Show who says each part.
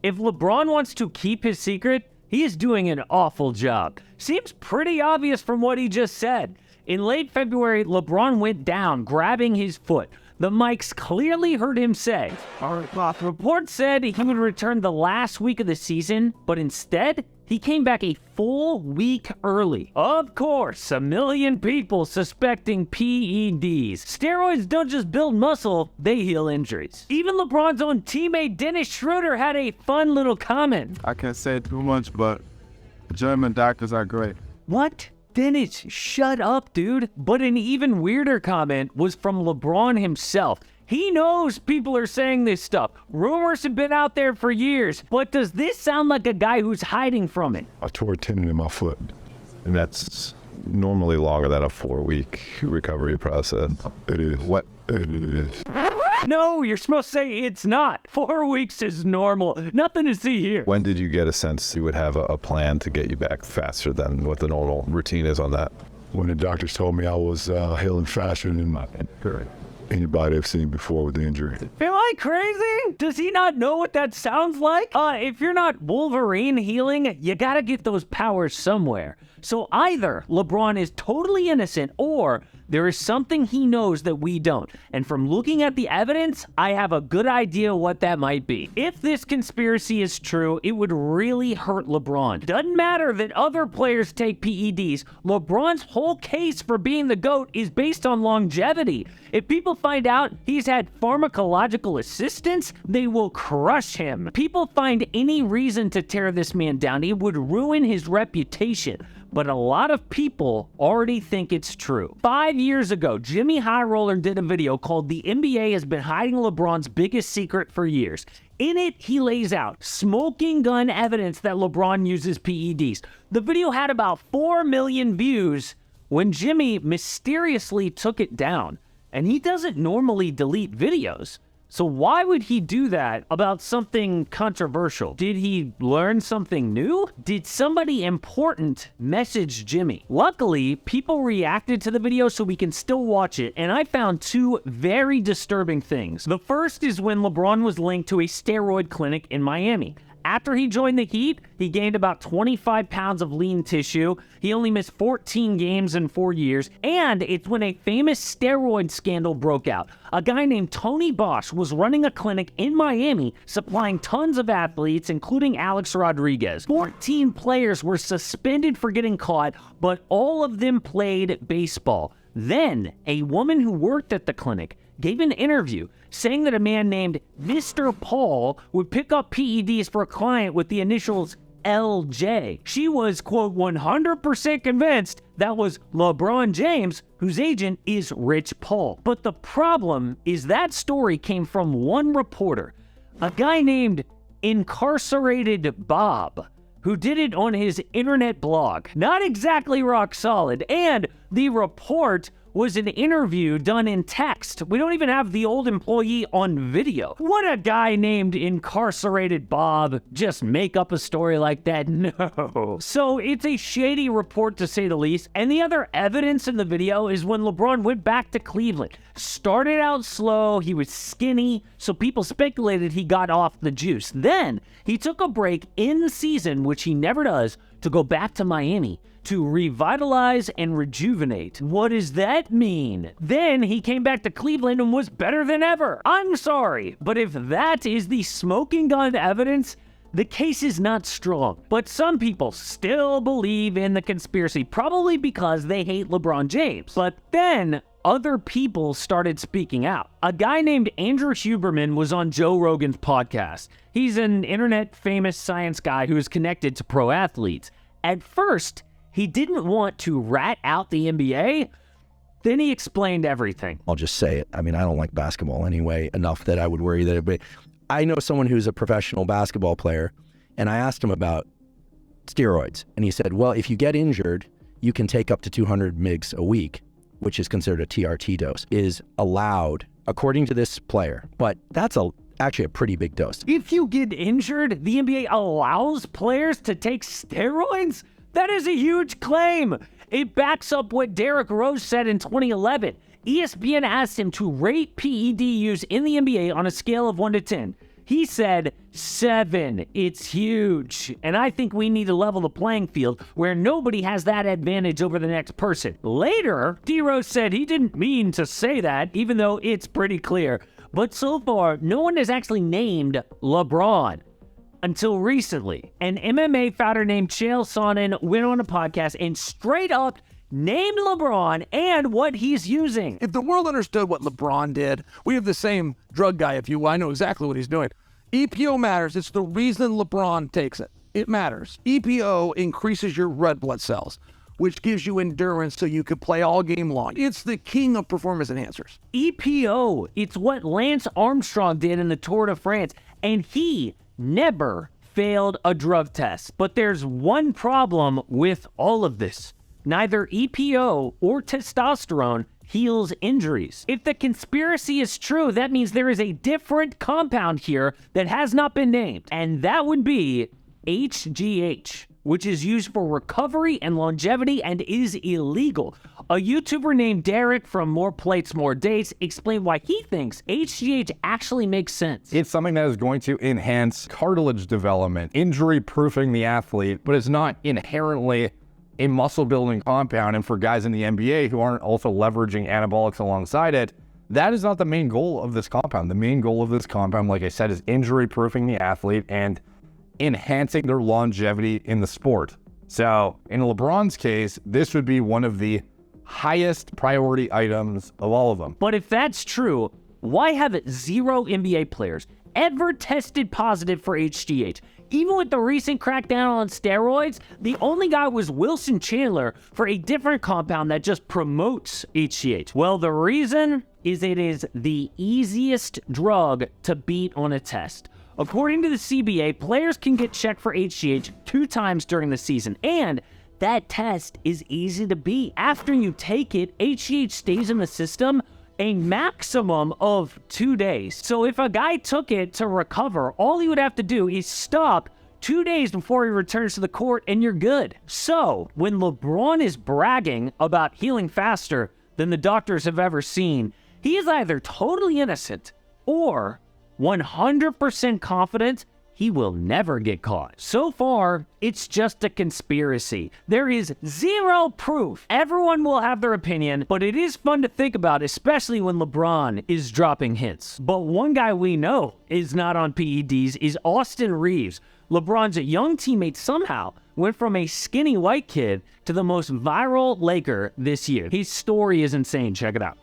Speaker 1: If LeBron wants to keep his secret, he is doing an awful job. Seems pretty obvious from what he just said. In late February, LeBron went down, grabbing his foot. The mics clearly heard him say, reports said he would return the last week of the season, but instead, he came back a full week early. Of course, a million people suspecting PEDs. Steroids don't just build muscle, they heal injuries. Even LeBron's own teammate Dennis Schroeder had a fun little comment.
Speaker 2: I can't say too much, but German doctors are great.
Speaker 1: What? Dennis, shut up, dude. But an even weirder comment was from LeBron himself. He knows people are saying this stuff. Rumors have been out there for years. But does this sound like a guy who's hiding from it?
Speaker 3: I tore a tendon in my foot.
Speaker 4: And that's normally longer than a 4-week recovery process.
Speaker 3: It is.
Speaker 4: What?
Speaker 3: It is.
Speaker 1: No, you're supposed to say it's not. 4 weeks is normal. Nothing to see here.
Speaker 4: When did you get a sense you would have a plan to get you back faster than what the normal routine is on that?
Speaker 3: When the doctors told me I was healing faster than anybody I've seen before with the injury.
Speaker 1: Am I crazy? Does he not know what that sounds like? If you're not Wolverine healing, you gotta get those powers somewhere. So either LeBron is totally innocent or there is something he knows that we don't. And from looking at the evidence, I have a good idea what that might be. If this conspiracy is true, it would really hurt LeBron. Doesn't matter that other players take PEDs. LeBron's whole case for being the GOAT is based on longevity. If people find out he's had pharmacological assistance, they will crush him. People find any reason to tear this man down. It would ruin his reputation. But a lot of people already think it's true. 5 years ago, Jimmy High Roller did a video called "The NBA Has Been Hiding LeBron's Biggest Secret for Years." In it, he lays out smoking gun evidence that LeBron uses PEDs. The video had about 4 million views when Jimmy mysteriously took it down. And he doesn't normally delete videos. So why would he do that about something controversial? Did he learn something new? Did somebody important message Jimmy? Luckily, people reacted to the video so we can still watch it, and I found 2 very disturbing things. The first is when LeBron was linked to a steroid clinic in Miami. After he joined the Heat, he gained about 25 pounds of lean tissue. He only missed 14 games in 4 years. And it's when a famous steroid scandal broke out. A guy named Tony Bosch was running a clinic in Miami, supplying tons of athletes, including Alex Rodriguez. 14 players were suspended for getting caught, but all of them played baseball. Then, a woman who worked at the clinic gave an interview saying that a man named Mr. Paul would pick up PEDs for a client with the initials LJ. She was, quote, 100% convinced that was LeBron James, whose agent is Rich Paul. But the problem is that story came from one reporter, a guy named Incarcerated Bob, who did it on his internet blog. Not exactly rock solid, and the report was an interview done in text. We don't even have the old employee on video. Would a guy named Incarcerated Bob just make up a story like that? No. So it's a shady report to say the least. And the other evidence in the video is when LeBron went back to Cleveland. Started out slow, he was skinny, so people speculated he got off the juice. Then he took a break in season, which he never does, to go back to Miami to revitalize and rejuvenate. What does that mean? Then he came back to Cleveland and was better than ever. I'm sorry, but if that is the smoking gun evidence, the case is not strong. But some people still believe in the conspiracy, probably because they hate LeBron James. But then other people started speaking out. A guy named Andrew Huberman was on Joe Rogan's podcast. He's an internet famous science guy who is connected to pro athletes. At first, he didn't want to rat out the NBA. Then he explained everything.
Speaker 5: I'll just say it. I mean, I don't like basketball anyway, enough that I would worry that everybody... I know someone who's a professional basketball player, and I asked him about steroids. And he said, well, if you get injured, you can take up to 200 mgs a week, which is considered a TRT dose, is allowed, according to this player. But that's actually a pretty big dose.
Speaker 1: If you get injured, the NBA allows players to take steroids? That is a huge claim. It backs up what Derrick Rose said in 2011. ESPN asked him to rate PED use in the NBA on a scale of 1 to 10. He said 7. It's huge. And I think we need to level the playing field where nobody has that advantage over the next person. Later, D-Rose said he didn't mean to say that, even though it's pretty clear. But so far, no one has actually named LeBron. Until recently, an MMA fighter named Chael Sonnen went on a podcast and straight up named LeBron and what he's using.
Speaker 6: If the world understood what LeBron did, we have the same drug guy, if you will. I know exactly what he's doing. EPO matters. It's the reason LeBron takes it. It matters. EPO increases your red blood cells, which gives you endurance so you can play all game long. It's the king of performance enhancers.
Speaker 1: EPO, it's what Lance Armstrong did in the Tour de France, and he never failed a drug test. But there's one problem with all of this. Neither EPO or testosterone heals injuries. If the conspiracy is true, that means there is a different compound here that has not been named, and that would be HGH, which is used for recovery and longevity and is illegal. A YouTuber named Derek from More Plates, More Dates explained why he thinks HGH actually makes sense.
Speaker 7: It's something that is going to enhance cartilage development, injury-proofing the athlete, but it's not inherently a muscle-building compound. And for guys in the NBA who aren't also leveraging anabolics alongside it, that is not the main goal of this compound. The main goal of this compound, like I said, is injury-proofing the athlete and enhancing their longevity in the sport. So in LeBron's case, this would be one of the highest priority items of all of them.
Speaker 1: But if that's true, why have 0 NBA players ever tested positive for HGH? Even with the recent crackdown on steroids, the only guy was Wilson Chandler for a different compound that just promotes HGH. Well, the reason is it is the easiest drug to beat on a test. According to the CBA, players can get checked for HGH 2 times during the season, and that test is easy to beat. After you take it, HGH stays in the system a maximum of 2 days. So if a guy took it to recover, all he would have to do is stop 2 days before he returns to the court and you're good. So when LeBron is bragging about healing faster than the doctors have ever seen, he is either totally innocent or 100% confident he will never get caught. So far, it's just a conspiracy. There is 0 proof. Everyone will have their opinion, but it is fun to think about, especially when LeBron is dropping hints. But one guy we know is not on PEDs is Austin Reeves. LeBron's young teammate somehow went from a skinny white kid to the most viral Laker this year. His story is insane. Check it out.